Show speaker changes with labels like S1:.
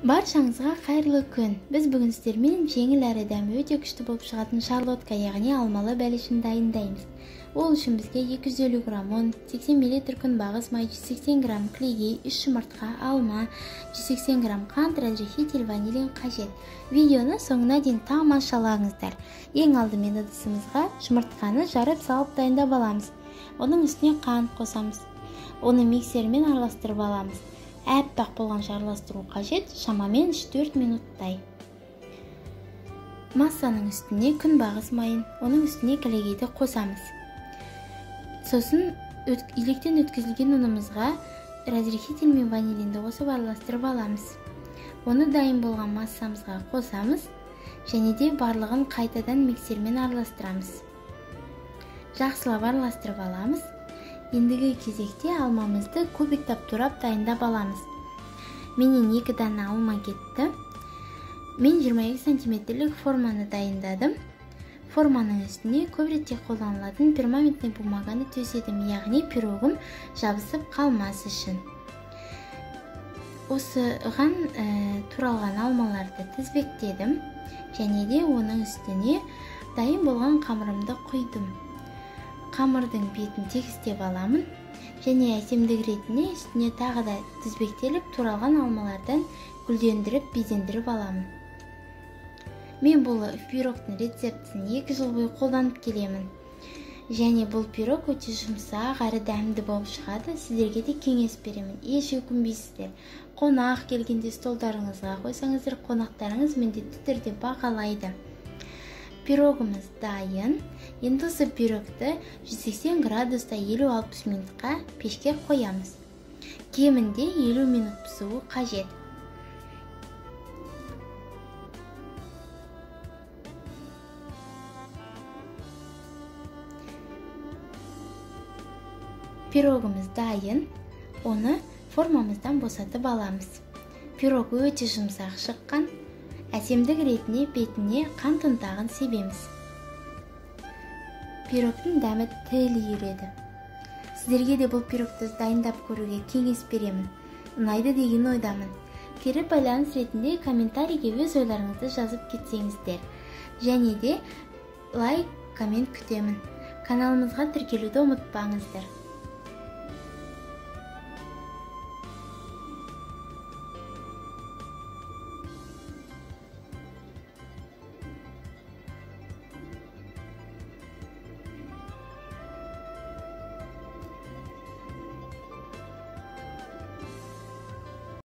S1: Баршаңызға қайырлы күн. Біз бүгін сіздермен жеңіл әрі дәмі өте күшті болып шығатын шарлотка, яғни алмалы бәлішін дайындаймыз. Ол үшін бізге 250 грамм ұн, 80 мл күнбағыс май, 180 грамм клейгей, 3 жұмыртқа, алма, 180 грамм қант, разрыхитель, ванилин қажет. Видеоны соңына дейін тамашалаңыздар. Ең алдымен ыдысымызға жұмыртқаны жарып салып дайындап аламыз. Оның үстіне қант қосамыз. Оны миксермен араластырып аламыз. Әппақ болғанша араластыру қажет, шамамен 3-4 минуттай. Массаның үстіне күнбағыс майын, оның үстіне клейгейді қосамыз. Сосын електен өткізілген ұнымызға разрыхитель мен ванилинді қосып араластырып аламыз. Оны дайын болған массамызға қосамыз және де барлығын қайтадан миксермен араластырамыз. Жақсылап араластырып аламыз. Ендігі кезекте алмамызды кубиктап турап дайындап аламыз. Менен 2 дана алма кетті. Мен 22 сантиметрлік форманы дайындадым. Форманың үстіне көп ретте қолданылатын перманентный бумаганы төседім, яғни пирогым жабысып қалмас үшін. Осыған туралған алмаларды тізбектедім және де оның үстіне дайын болған қамырымды құйдым. Қамырдың бетін тегістеп аламын және әсемдік ретінде үстіне тағы да тізбектеліп туралған алмалардан гүлдендіріп безендіріп аламын. Мен бұл пирогтың рецептісін 2 жыл бойы қолданып келемін. Және бұл пирог өте жұмсақ әрі дәмді болып шығады. Сіздерге де кеңес беремін. Еш өкінбейсіздер. Қонақ келгенде столдарыңызға қойсаңыздар, қонақтарыңыз міндетті түрде бағалайды. Пирогымыз дайын. Енді осы пирогты 180 градуста 50-60 минутқа пешке қоямыз. Кемінде 50 минут пісуі қажет. Пирогымыз дайын. Оны формамыздан босатып аламыз. Пирог өте жұмсақ шыққан. Әсемдік ретінде бетіне қант ұнтағын себеміз. Пирогтың дәмі тіл үйіреді. Сіздерге де бұл пирогты дайындап көруге кеңес беремін. Ұнайды деген ойдамын. Кері байланыс ретінде комментарийге өз ойларыңызды жазып кетсеңіздер. Және де лайк, коммент күтемін. Каналымызға тіркелуді ұмытпаңыздар.